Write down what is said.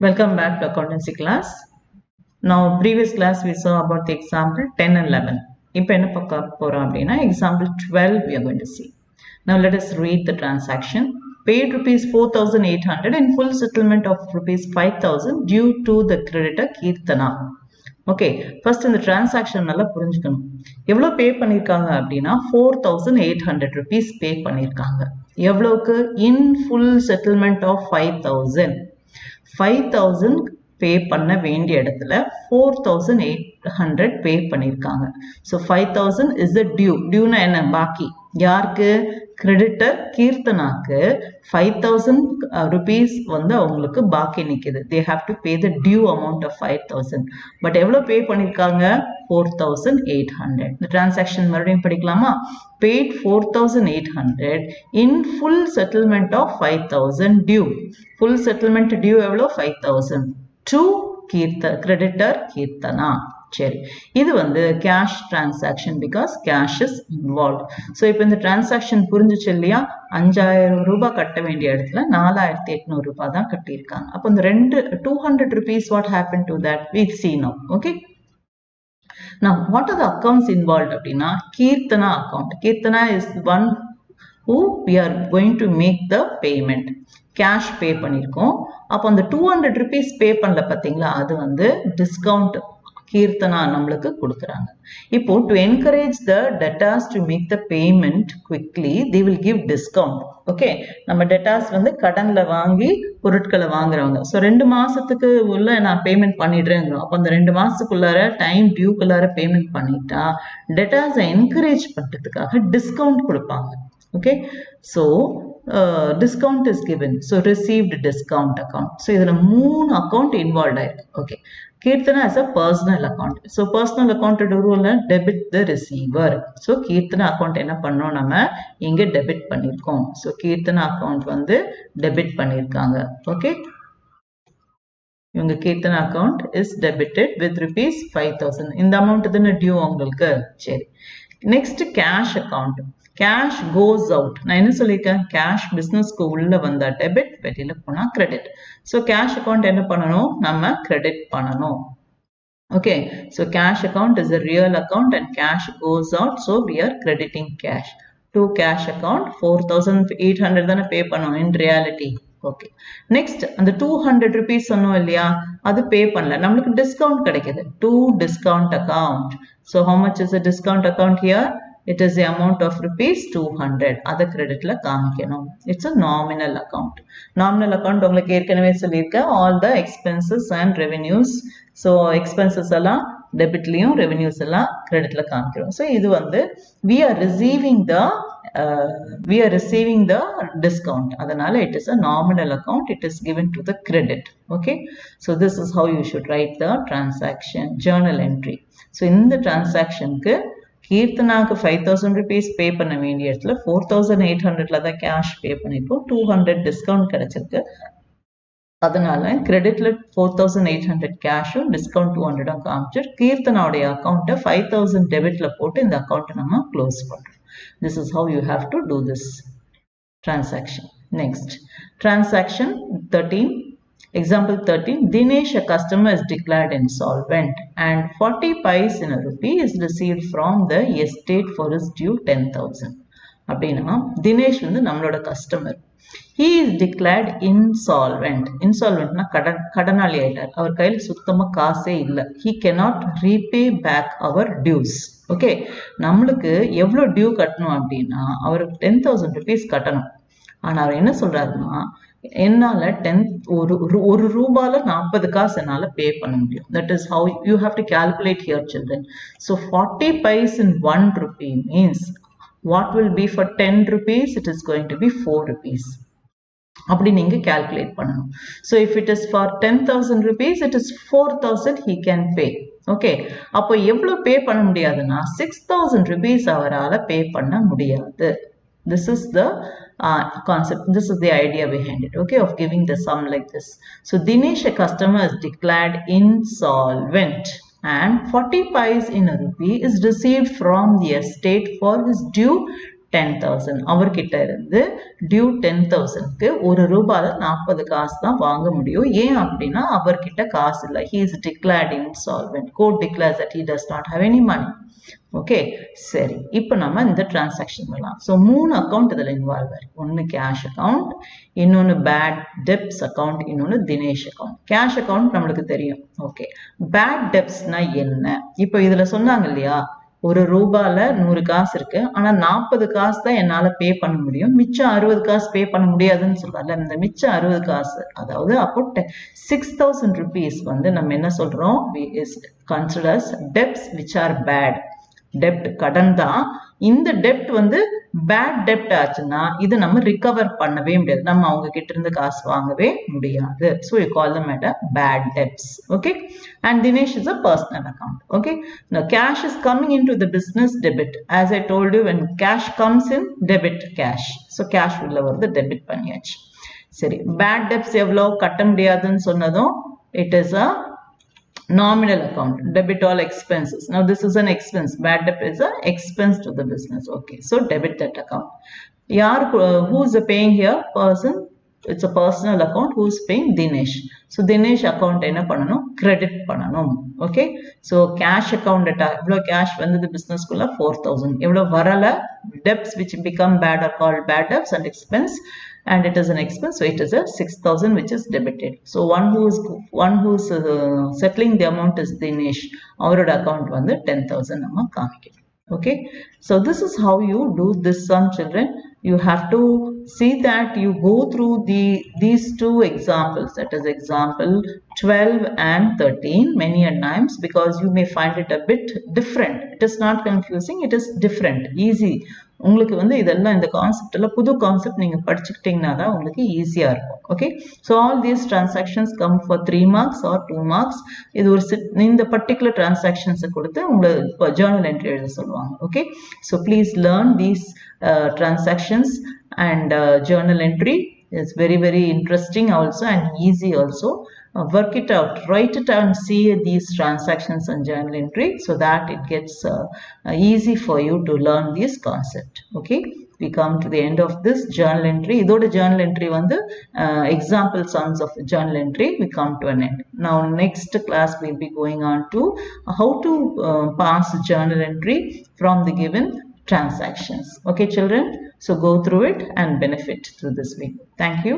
Welcome back to accountancy class. Now, previous class we saw about the example 10 and 11. இப்போ என்ன பார்க்க போறோம் அப்படின்னா example 12 we are going to see. Now let us read the transaction. Paid rupees 4,800 in full settlement of rupees 5,000 due to the creditor Keerthana. Okay, first இந்த transaction நல்லா புரிஞ்சுக்கணும். எவ்வளோ pay பண்ணியிருக்காங்க அப்படின்னா 4,800 rupees பே பண்ணியிருக்காங்க. எவ்வளோக்கு? In full settlement of 5,000. 5,000 pay பண்ண வேண்டிய இடத்துல 4,800 பே பண்ணியிருக்காங்க. So 5,000 is the due. டியூனா என்ன? பாக்கி. யாருக்கு? கிரெடிட்டர் கீர்த்தனாக்கு 5,000 rupees வந்து அவங்களுக்கு பாக்கி நிற்குது. They have to pay the due amount of 5,000. But எவ்வளோ பே பண்ணியிருக்காங்க? 4,800. இந்த டிரான்சாக்ஷன் மறுபடியும் படிக்கலாமா? paid 4,800 in full settlement of 5,000 due. Full settlement due எவ்வளோ? 5,000 to creditor Keerthana. சரி, இது வந்து cash transaction because cash is involve. So இப்போ இந்த டிரான்சாக்ஷன் புரிஞ்சிச்சு இல்லையா? 5,000 ரூபாய் கட்ட வேண்டிய இடத்துல 4,800 ரூபாய் தான் கட்டியிருக்காங்க. அப்போ இந்த 200 rupees what happened to that we see now. Okay. Now what are the accounts involved அப்படின்னா Keerthana account. Keerthana is one who we are going to make the payment. Cash pay பண்ணியிருக்கோம். அப்போ அந்த 200 rupees பே பண்ணல பார்த்தீங்களா, அது வந்து discount Keerthana நம்மளுக்கு கொடுக்குறாங்க. இப்போ to encourage the debtors to make the payment quickly they will give discount. Okay, நம்ம டெட்டாஸ் வந்து கடன்ல வாங்கி பொருட்களை வாங்குறவங்க. ஸோ 2 மாசத்துக்கு உள்ள நான் பேமெண்ட் பண்ணிடுறேங்கிறோம். அப்போ அந்த 2 மாசத்துக்குள்ளார டைம் டியூக்குள்ளார பேமெண்ட் பண்ணிட்டா டெட்டாஸை என்கரேஜ் பண்ணுறதுக்காக டிஸ்கவுண்ட் கொடுப்பாங்க. Okay, so discount is given. So received discount account. So இதுல 3 account involved ஆயிருக்கு. Okay, Keerthana as a personal account. So personal account rule debit the receiver. So Keerthana account என்ன பண்ணோம்? நம்ம இங்க debit பண்ணிருக்கோம். So Keerthana account வந்து debit பண்ணிருக்காங்க. Okay, இவங்க Keerthana account is debited with rupees 5,000. இந்த அமௌண்ட் தானே டியூ உங்களுக்கு. சரி, next cash account. Cash goes out. நான் என்ன சொல்லியிருக்கேன்? கேஷ் பிஸ்னஸ்க்கு உள்ள வந்தா டெபிட், வெளியில போனா கிரெடிட். ஸோ கேஷ் அக்கௌண்ட் என்ன பண்ணணும்? நம்ம கிரெடிட் பண்ணணும். Okay, so cash account is a real account and cash goes out, so we are crediting cash to cash account. 4,800 தானே பே பண்ணோம் in reality. ஓகே, நெக்ஸ்ட் அந்த 200 rupees சொன்னோம் இல்லையா, அது பே பண்ணல, நம்மளுக்கு டிஸ்கவுண்ட் கிடைக்குது. to discount account. So how much is the discount account here? It is the amount of rupees 200. அதை கிரெடிட்ல காமிக்கணும். It's a nominal account. Nominal account உங்களுக்கு ஏற்கனவே சொல்லியிருக்கேன். All the expenses and revenues. So expenses எல்லாம் டெபிட்லையும் revenues எல்லாம் கிரெடிட்ல காமிக்கிறோம். So இது வந்து we are receiving the discount. அதனால it is a nominal account. It is given to the credit. Okay. So this is how you should write the transaction journal entry. So இந்த டிரான்சாக்ஷனுக்கு கீர்த்தனாக்கு 5,000 rupees பே பண்ண வேண்டிய இடத்துல 4,800ல தான் cash pay பண்ணிருக்கோம். 200 discount கிடைச்சிருக்கு. அதனால கிரெடிட்ல 4,800 கேஷும் discount 200 காமிச்சு கீர்த்தனாவுடைய அக்கௌண்ட்டை 5,000 டெபிட்ல போட்டு இந்த அக்கௌண்ட்டை நம்ம க்ளோஸ் பண்றோம். This is how you have to do this transaction. Next, transaction 13. Example 13. Dinesh, a customer, is declared insolvent and 40 paise in a rupee is received from the estate for his due 10,000. அப்படின்னா தினேஷ் வந்து நம்மளோட customer. He is declared insolvent. Insolventனா கடனாளி ஆயிட்டார். அவர் கையில் சுத்தமா காசே இல்லை. He cannot repay back our dues. Okay, நம்மளுக்கு எவ்வளோ டியூ கட்டணும் அப்படின்னா அவருக்கு 10,000 rupees கட்டணும். ஆனா அவர் என்ன சொல்றாருன்னா, என்னால ஒரு ரூபால 40 காசு என்னால பே பண்ண முடியும். That is how you have to calculate here children. So 40 paise in 1 rupee means what will be for 10 rupees? It is going to be 4 rupees. அப்படி நீங்க கால்குலேட் பண்ணணும். So if it is for 10,000 rupees, it is 4,000 he can pay. Okay, அப்போ எவ்வளவு பே பண்ண முடியாதுன்னா 6,000 rupees அவரால் பே பண்ண முடியாது. This is the concept. This is the idea behind it. Okay, of giving the sum like this. So Dinesh, a customer, is declared insolvent and 40 paise in a rupee is received from the estate for his due 10,000. அவர்கிட்ட இருந்து due 10,000க்கு ஒரு ரூபாயில 40 காசு தான் வாங்க முடியும். ஏன் அப்படின்னா அவர்கிட்ட காசு இல்லை. He is declared insolvent. Court declares that he does not have any money. Okay, சரி. இப்போ நம்ம இந்த டிரான்சாக்ஷன் பண்ணலாம். ஸோ 3 அக்கௌண்ட் இதில் இன்வால்வ் ஆயிருக்கு. ஒன்று கேஷ் அக்கௌண்ட், இன்னொன்று பேட் டெப்ஸ் அக்கௌண்ட், இன்னொன்று தினேஷ் அக்கௌண்ட். கேஷ் அக்கௌண்ட் நம்மளுக்கு தெரியும். ஓகே, பேட் டெப்ஸ்னா என்ன? இப்போ இதில் சொன்னாங்க இல்லையா, ஒரு ரூபாயில 100 காசு இருக்கு, ஆனா 40 காசு தான் என்னால பே பண்ண முடியும், மிச்சம் 60 காசு பே பண்ண முடியாதுன்னு சொல்றாங்க. இந்த மிச்சம் 60 காசு, அதாவது அப்போ 6,000 rupees வந்து நம்ம என்ன சொல்றோம், is considered as debts which are bad. டெப்ட் கடன் தான். இந்த டெப்ட் வந்து பேட் டெப்ட் ஆச்சுன்னா இது நம்ம ரிகவர் பண்ணவே முடியாது, நம்ம அவங்க கிட்ட இருந்து காசு வாங்கவே முடியாது. So you call them at a bad debts. Okay, and Dinesh is a personal account. Okay, now cash is coming into the business debit. As I told you, when cash comes in, debit cash. So cash உள்ள வருது, debit பண்ணியாச்சு. சரி, bad debts எவ்வளோ கட்ட முடியாதுன்னு சொன்னதும் it is a nominal account, debit all expenses. Now this is an expense, bad debt is an expense to the business. Okay, so debit that account. Who is paying here? Person. It's a personal account. Who is paying? Dinesh. So Dinesh account enna pananum, credit pananum. Okay, so cash account data evlo cash வந்து the business kulla 4,000 evlo varala. Debts which become bad are called bad debts and expense, and it is an expense, so it is a 6,000 which is debited. So one who is settling the amount is Dinesh. Avaroda account வந்து 10,000 நம்ம காமிக்கிறோம். Okay, so this is how you do this sum, children. You have to see that you go through these two examples, that is example 12 and 13 many a times, because you may find it a bit different. It is not confusing, it is different, easy. உங்களுக்கு வந்து இதெல்லாம் இந்த concept எல்லாம் புது concept நீங்க படிச்சுக்கிட்டீங்கன்னா தான் உங்களுக்கு ஈஸியா இருக்கும். Okay, so all these transactions come for 3 marks or 2 marks. இது ஒரு இந்த பர்டிகுலர் டிரான்சாக்ஷன்ஸை கொடுத்து உங்களை ஜேர்னல் என்ட்ரி எழுத சொல்லுவாங்க. Okay, so please learn these transactions and journal entry is very, very interesting also and easy also. Work it out, write it out and see these transactions and journal entry so that it gets easy for you to learn this concept. Okay, we come to the end of this journal entry. Idoda journal entry vandu example sums of journal entry we come to an end. Now next class we will be going on to how to pass journal entry from the given transactions. Okay children, so go through it and benefit through this video. Thank you.